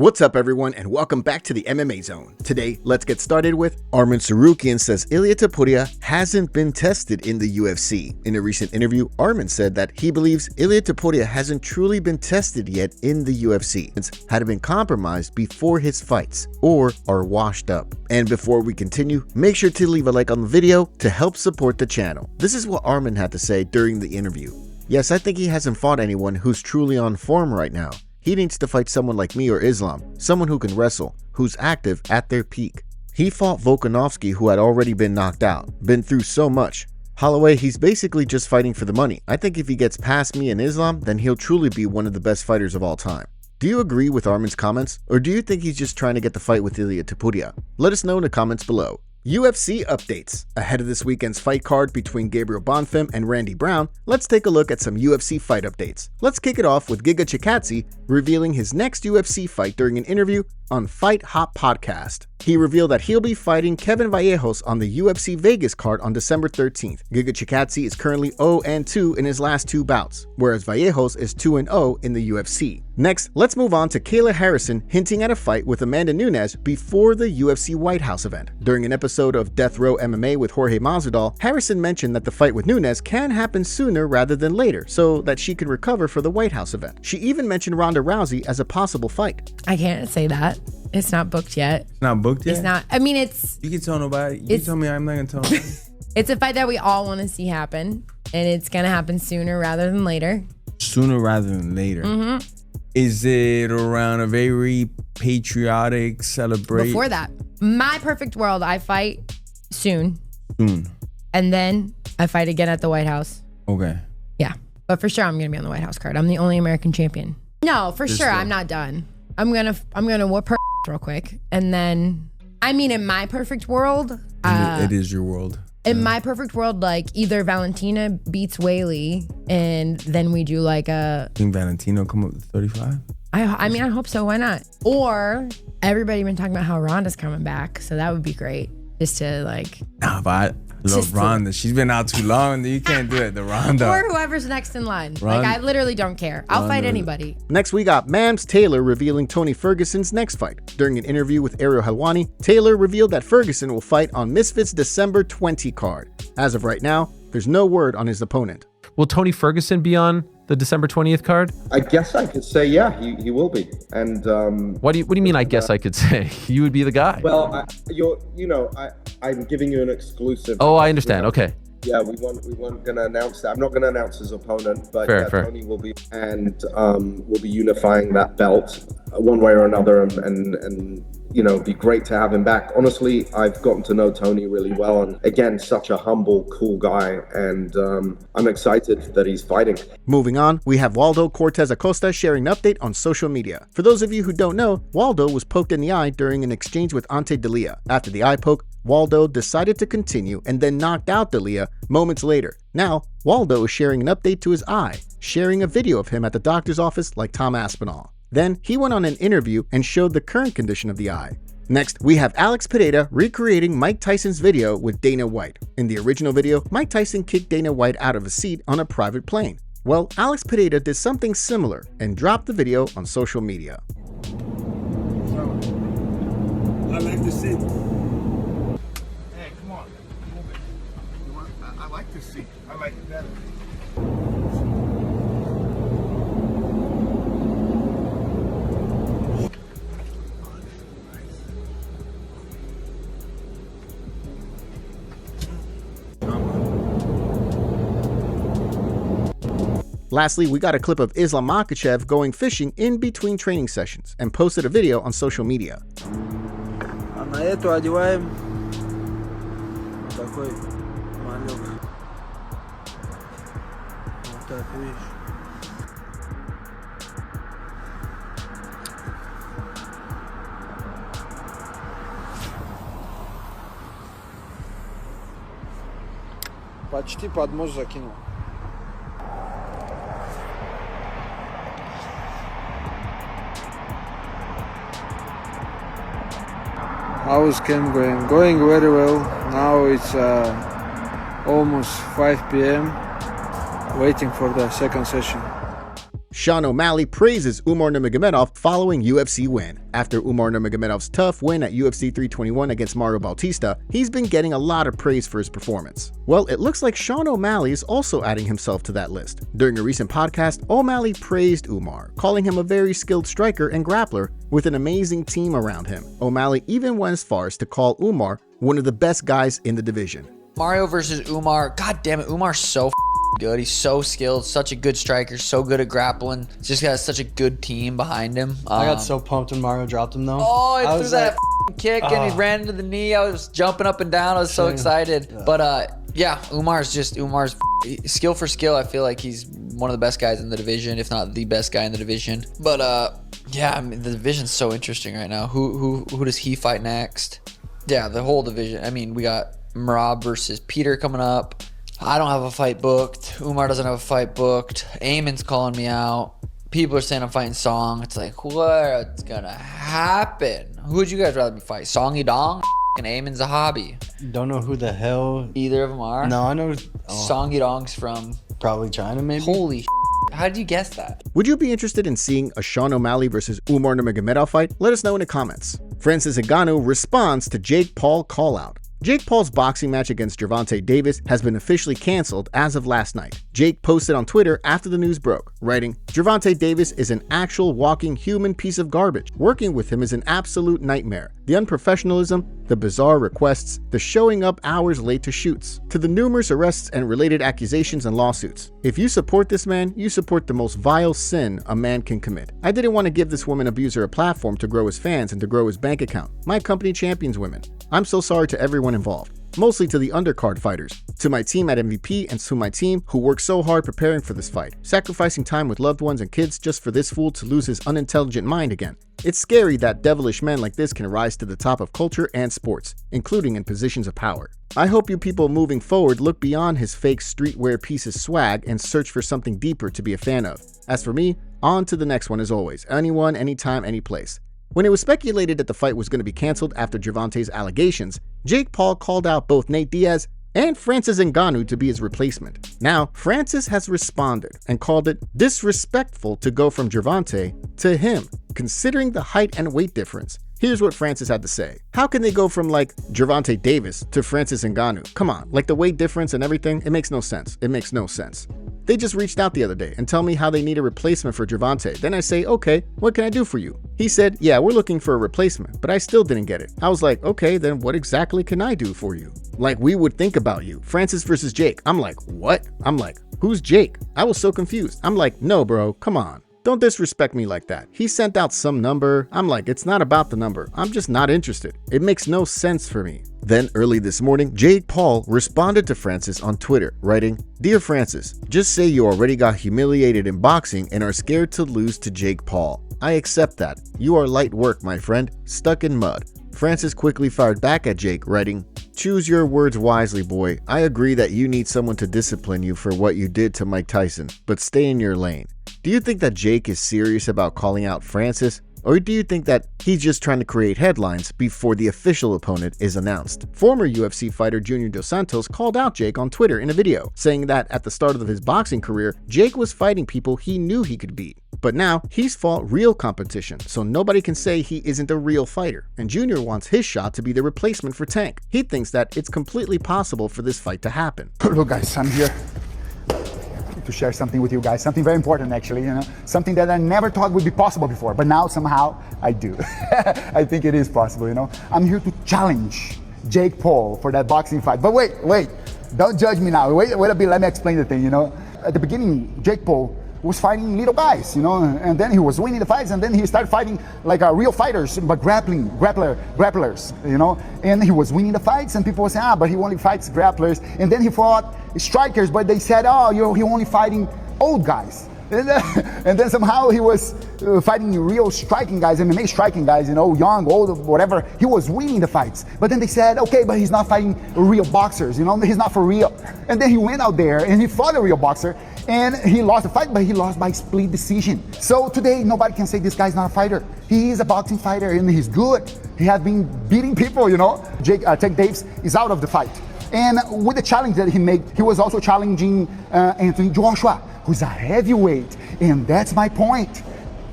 What's up everyone and welcome back to the MMA Zone. Today, let's get started with Arman Tsarukyan says Ilia Topuria hasn't been tested in the UFC. In a recent interview, Arman said that he believes Ilia Topuria hasn't truly been tested yet in the UFC, since had been compromised before his fights or are washed up. And before we continue, make sure to leave a like on the video to help support the channel. This is what Arman had to say during the interview. Yes, I think he hasn't fought anyone who's truly on form right now. He needs to fight someone like me or Islam, someone who can wrestle, who's active at their peak. He fought Volkanovski, who had already been knocked out, been through so much. Holloway, he's basically just fighting for the money. I think if he gets past me and Islam, then he'll truly be one of the best fighters of all time. Do you agree with Arman's comments, or do you think he's just trying to get the fight with Ilia Topuria? Let us know in the comments below. UFC updates. Ahead of this weekend's fight card between Gabriel Bonfim and Randy Brown, let's take a look at some UFC fight updates. Let's kick it off with Giga Chikadze revealing his next UFC fight during an interview on Fight Hop Podcast. He revealed that he'll be fighting Kevin Vallejos on the UFC Vegas card on December 13th. Giga Chikadze is currently 0-2 in his last two bouts, whereas Vallejos is 2-0 in the UFC. Next, let's move on to Kayla Harrison hinting at a fight with Amanda Nunes before the UFC White House event. During an episode of Death Row MMA with Jorge Masvidal, Harrison mentioned that the fight with Nunes can happen sooner rather than later, so that she can recover for the White House event. She even mentioned Ronda Rousey as a possible fight. I can't say that. It's not booked yet. It's not booked yet? It's not. I mean, it's... You can tell nobody. You can tell me I'm not going to tell nobody. It's a fight that we all want to see happen, and it's going to happen sooner rather than later. Sooner rather than later. Mm-hmm. Is it around a very patriotic celebration? Before that, my perfect world, I fight soon. And then I fight again at the White House. Okay. Yeah. But for sure, I'm going to be on the White House card. I'm the only American champion. No, for sure, I'm not done. I'm gonna whoop her real quick, and then I mean, in my perfect world, it is your world. In my perfect world, like either Valentina beats Whaley, and then we do like a. Think Valentino come up with 35? I mean, I hope so. Why not? Or everybody been talking about how Ronda's coming back, so that would be great. Just to like. Nah, but I love Ronda. She's been out too long. You can't do it. The Ronda. Or whoever's next in line. Like, I literally don't care. I'll fight anybody. Next, we got Mams Taylor revealing Tony Ferguson's next fight. During an interview with Ariel Helwani, Taylor revealed that Ferguson will fight on Misfits' December 20 card. As of right now, there's no word on his opponent. Will Tony Ferguson be on the December 20th card? I guess I could say, yeah, he will be. And what do you mean? I guess I could say you would be the guy. Well, I'm giving you an exclusive. Oh, I understand. Okay. Yeah, we weren't gonna announce that. I'm not gonna announce his opponent, but fair. Tony will be, and we'll be unifying that belt one way or another, and you know, be great to have him back. Honestly, I've gotten to know Tony really well, and again, such a humble, cool guy, and I'm excited that he's fighting. Moving on, we have Waldo Cortes-Acosta sharing an update on social media. For those of you who don't know, Waldo was poked in the eye during an exchange with Ante Delia. After the eye poke, Waldo decided to continue and then knocked out Delia moments later. Now, Waldo is sharing an update to his eye, sharing a video of him at the doctor's office like Tom Aspinall. Then, he went on an interview and showed the current condition of the eye. Next, we have Alex Pereira recreating Mike Tyson's video with Dana White. In the original video, Mike Tyson kicked Dana White out of a seat on a private plane. Well, Alex Pereira did something similar and dropped the video on social media. I like to see. Hey, come on, move it. I like to see. I like it better. Lastly, we got a clip of Islam Makhachev going fishing in between training sessions and posted a video on social media. А на эту одеваем такой малек. Вот так, видишь. Почти под мост закинул. How's camp going? Going very well. Now it's almost 5 p.m. Waiting for the second session. Sean O'Malley praises Umar Nurmagomedov following UFC win. After Umar Nurmagomedov's tough win at UFC 321 against Mario Bautista, he's been getting a lot of praise for his performance. Well, it looks like Sean O'Malley is also adding himself to that list. During a recent podcast, O'Malley praised Umar, calling him a very skilled striker and grappler with an amazing team around him. O'Malley even went as far as to call Umar one of the best guys in the division. Mario versus Umar. God damn it, Umar's so good. He's so skilled, such a good striker, so good at grappling. Just got such a good team behind him. I got so pumped when Mario dropped him though. Oh, he threw that kick and he ran into the knee. I was jumping up and down. I was so excited. Yeah. But yeah, Umar's skill for skill. I feel like he's one of the best guys in the division, if not the best guy in the division. But yeah, I mean, the division's so interesting right now. Who does he fight next? Yeah, the whole division. I mean, we got Merab versus Peter coming up. I don't have a fight booked. Umar doesn't have a fight booked. Eamon's calling me out. People are saying I'm fighting Song. It's like, what's gonna happen? Who would you guys rather be fight? Song Yadong? And Eamon's a hobby. Don't know who the hell either of them are. No, I know. Song Yadong's from probably China, maybe. Holy how did you guess that? Would you be interested in seeing a Sean O'Malley versus Umar Nurmagomedov fight? Let us know in the comments. Francis Ngannou responds to Jake Paul call-out. Jake Paul's boxing match against Gervonta Davis has been officially canceled as of last night. Jake posted on Twitter after the news broke, writing, "Gervonta Davis is an actual walking human piece of garbage. Working with him is an absolute nightmare. The unprofessionalism, the bizarre requests, the showing up hours late to shoots, to the numerous arrests and related accusations and lawsuits. If you support this man, you support the most vile sin a man can commit. I didn't want to give this woman abuser a platform to grow his fans and to grow his bank account. My company champions women. I'm so sorry to everyone involved. Mostly to the undercard fighters, to my team at MVP and to my team who worked so hard preparing for this fight, sacrificing time with loved ones and kids just for this fool to lose his unintelligent mind again. It's scary that devilish men like this can rise to the top of culture and sports, including in positions of power. I hope you people moving forward look beyond his fake streetwear piece of swag and search for something deeper to be a fan of. As for me, on to the next one as always. Anyone, anytime, anyplace." When it was speculated that the fight was going to be canceled after Gervonta's allegations, Jake Paul called out both Nate Diaz and Francis Ngannou to be his replacement. Now, Francis has responded and called it disrespectful to go from Gervonta to him, considering the height and weight difference. Here's what Francis had to say. How can they go from like Gervonta Davis to Francis Ngannou? Come on, like the weight difference and everything, it makes no sense. It makes no sense. They just reached out the other day and tell me how they need a replacement for Gervonta. Then I say, okay, what can I do for you? He said, yeah, we're looking for a replacement, but I still didn't get it. I was like, okay, then what exactly can I do for you? Like we would think about you. Francis versus Jake. I'm like, what? I'm like, who's Jake? I was so confused. I'm like, no, bro, come on. Don't disrespect me like that. He sent out some number. I'm like, it's not about the number. I'm just not interested. It makes no sense for me. Then early this morning, Jake Paul responded to Francis on Twitter, writing, "Dear Francis, just say you already got humiliated in boxing and are scared to lose to Jake Paul. I accept that. You are light work, my friend, stuck in mud." Francis quickly fired back at Jake, writing, "Choose your words wisely, boy. I agree that you need someone to discipline you for what you did to Mike Tyson, but stay in your lane." Do you think that Jake is serious about calling out Francis? Or do you think that he's just trying to create headlines before the official opponent is announced? Former UFC fighter Junior Dos Santos called out Jake on Twitter in a video, saying that at the start of his boxing career, Jake was fighting people he knew he could beat. But now, he's fought real competition, so nobody can say he isn't a real fighter. And Junior wants his shot to be the replacement for Tank. He thinks that it's completely possible for this fight to happen. Look guys, I'm here to share something with you guys, something very important actually, something that I never thought would be possible before, but now somehow I do. I think it is possible, I'm here to challenge Jake Paul for that boxing fight. But wait, don't judge me now. Wait a bit, let me explain the thing, At the beginning, Jake Paul was fighting little guys, and then he was winning the fights, and then he started fighting like real fighters, but grapplers, and he was winning the fights, and people were saying, but he only fights grapplers, and then he fought strikers, but they said, he only fighting old guys, and then somehow he was fighting real striking guys, MMA striking guys, young, old, whatever. He was winning the fights, but then they said, okay, but he's not fighting real boxers, he's not for real, and then he went out there and he fought a real boxer, and he lost the fight, but he lost by split decision. So today, nobody can say this guy's not a fighter. He is a boxing fighter, and he's good. He has been beating people, Tank Davis is out of the fight. And with the challenge that he made, he was also challenging Anthony Joshua, who's a heavyweight. And that's my point.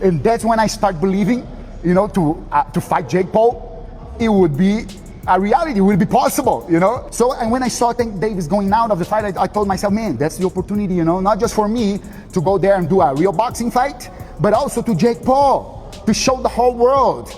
And that's when I start believing, to fight Jake Paul, it would be a reality, it would be possible, So, and when I saw Tank Davis going out of the fight, I told myself, man, that's the opportunity, not just for me to go there and do a real boxing fight, but also to Jake Paul, to show the whole world,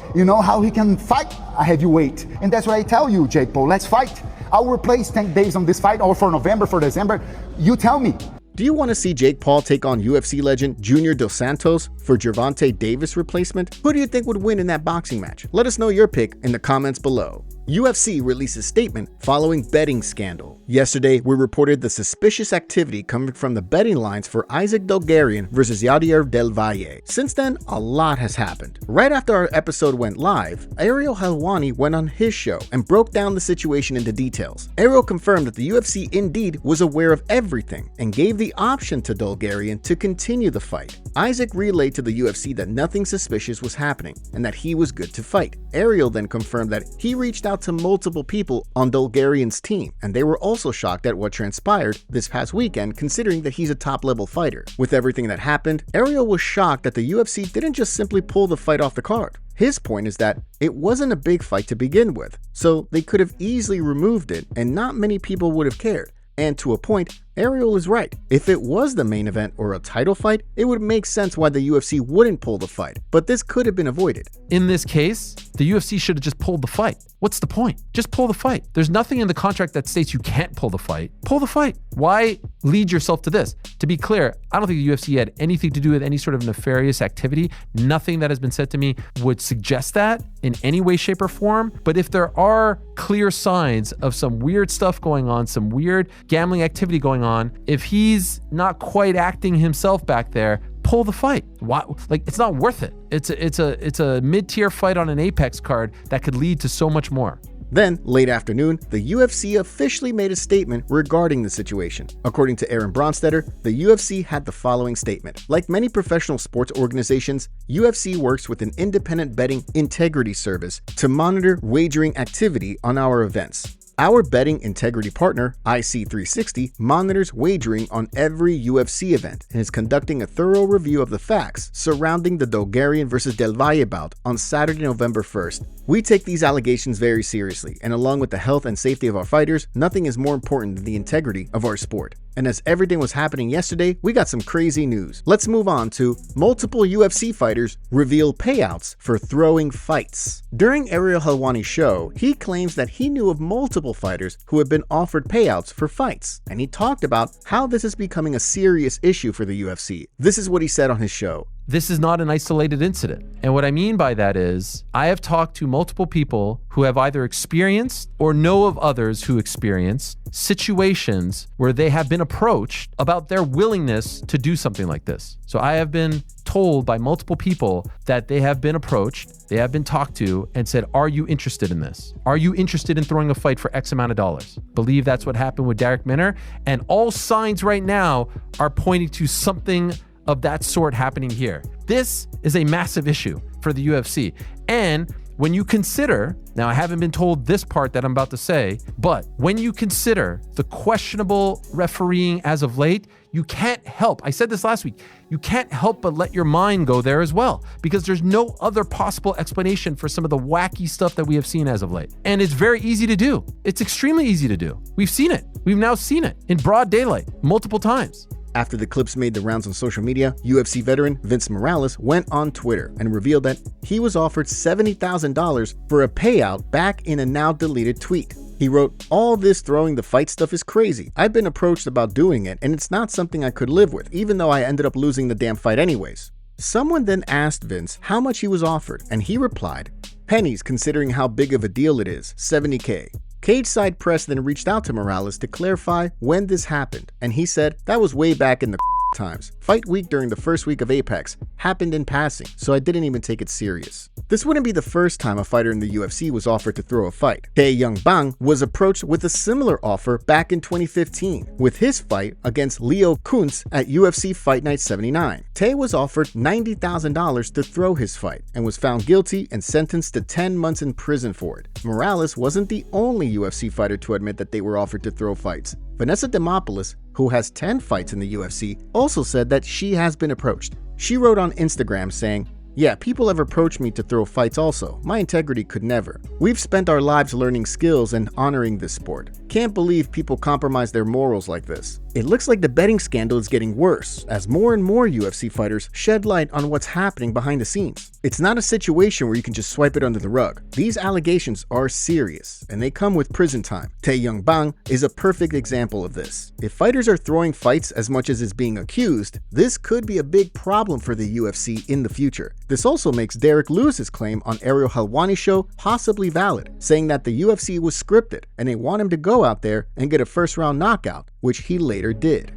how he can fight a heavyweight. And that's what I tell you, Jake Paul, let's fight. I'll replace Tank Davis on this fight, or for November, for December. You tell me. Do you want to see Jake Paul take on UFC legend Junior Dos Santos for Gervonta Davis replacement? Who do you think would win in that boxing match? Let us know your pick in the comments below. UFC released a statement following betting scandal. Yesterday, we reported the suspicious activity coming from the betting lines for Isaac Dulgarian versus Yadier Del Valle. Since then, a lot has happened. Right after our episode went live, Ariel Helwani went on his show and broke down the situation into details. Ariel confirmed that the UFC indeed was aware of everything and gave the option to Dulgarian to continue the fight. Isaac relayed to the UFC that nothing suspicious was happening and that he was good to fight. Ariel then confirmed that he reached out to multiple people on Dulgarian's team, and they were also shocked at what transpired this past weekend, considering that he's a top-level fighter. With everything that happened, Ariel was shocked that the UFC didn't just simply pull the fight off the card. His point is that it wasn't a big fight to begin with, so they could have easily removed it and not many people would have cared. And to a point, Ariel is right. If it was the main event or a title fight, it would make sense why the UFC wouldn't pull the fight, but this could have been avoided. In this case, the UFC should have just pulled the fight. What's the point? Just pull the fight. There's nothing in the contract that states you can't pull the fight. Pull the fight. Why lead yourself to this? To be clear, I don't think the UFC had anything to do with any sort of nefarious activity. Nothing that has been said to me would suggest that in any way, shape, or form. But if there are clear signs of some weird stuff going on, some weird gambling activity going on, if he's not quite acting himself back there, pull the fight. Why? Like, it's not worth it. It's a mid-tier fight on an Apex card that could lead to so much more. Then, late afternoon, the UFC officially made a statement regarding the situation. According to Aaron Bronstetter, the UFC had the following statement. Like many professional sports organizations, UFC works with an independent betting integrity service to monitor wagering activity on our events. Our betting integrity partner, IC360, monitors wagering on every UFC event and is conducting a thorough review of the facts surrounding the Dulgarian versus Del Valle bout on Saturday, November 1st. We take these allegations very seriously, and along with the health and safety of our fighters, nothing is more important than the integrity of our sport. And as everything was happening yesterday, we got some crazy news. Let's move on to multiple UFC fighters reveal payouts for throwing fights. During Ariel Helwani's show, he claims that he knew of multiple fighters who have been offered payouts for fights, and he talked about how this is becoming a serious issue for the UFC. This is what he said on his show. This is not an isolated incident. And what I mean by that is I have talked to multiple people who have either experienced or know of others who experienced situations where they have been approached about their willingness to do something like this. So I have been told by multiple people that they have been approached, they have been talked to and said, are you interested in this? Are you interested in throwing a fight for X amount of dollars? Believe that's what happened with Darrick Minner. And all signs right now are pointing to something of that sort happening here. This is a massive issue for the UFC. And when you consider, now I haven't been told this part that I'm about to say, but when you consider the questionable refereeing as of late, you can't help, I said this last week, you can't help but let your mind go there as well, because there's no other possible explanation for some of the wacky stuff that we have seen as of late. And it's very easy to do. It's extremely easy to do. We've seen it. We've now seen it in broad daylight multiple times. After the clips made the rounds on social media, UFC veteran Vince Morales went on Twitter and revealed that he was offered $70,000 for a payout back in a now deleted tweet. He wrote, "All this throwing the fight stuff is crazy. I've been approached about doing it and it's not something I could live with, even though I ended up losing the damn fight anyways." Someone then asked Vince how much he was offered, and he replied, "Pennies considering how big of a deal it is, $70K. Cage Side Press then reached out to Morales to clarify when this happened, and he said that was way back in the times. Fight week during the first week of Apex happened in passing, so I didn't even take it serious. This wouldn't be the first time a fighter in the UFC was offered to throw a fight. Tae Young Bang was approached with a similar offer back in 2015 with his fight against Leo Kuntz at UFC Fight Night 79. Tae was offered $90,000 to throw his fight and was found guilty and sentenced to 10 months in prison for it. Morales wasn't the only UFC fighter to admit that they were offered to throw fights. Vanessa Demopoulos, who has 10 fights in the UFC, also said that she has been approached. She wrote on Instagram saying, "Yeah, people have approached me to throw fights also. My integrity could never. We've spent our lives learning skills and honoring this sport. Can't believe people compromise their morals like this." It looks like the betting scandal is getting worse as more and more UFC fighters shed light on what's happening behind the scenes. It's not a situation where you can just swipe it under the rug. These allegations are serious and they come with prison time. Tae Young Bang is a perfect example of this. If fighters are throwing fights as much as is being accused, this could be a big problem for the UFC in the future. This also makes Derek Lewis's claim on Ariel Helwani's show possibly valid, saying that the UFC was scripted and they want him to go out there and get a first-round knockout, which he later did.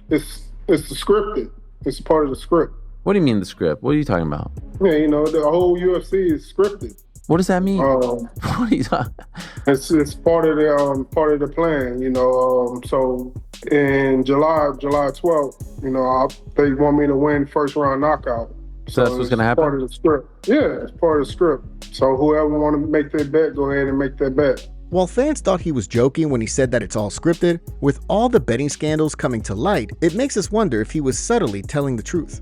It's the scripted. It's part of the script. What do you mean the script? What are you talking about? Yeah, you know, the whole UFC is scripted. What does that mean? What are you talking? It's part of the plan. You know, so in July 12th, you know, they want me to win first round knockout. So that's what's gonna happen. Part of the script. Yeah, it's part of the script. So whoever want to make that bet, go ahead and make that bet. While fans thought he was joking when he said that it's all scripted, with all the betting scandals coming to light, it makes us wonder if he was subtly telling the truth.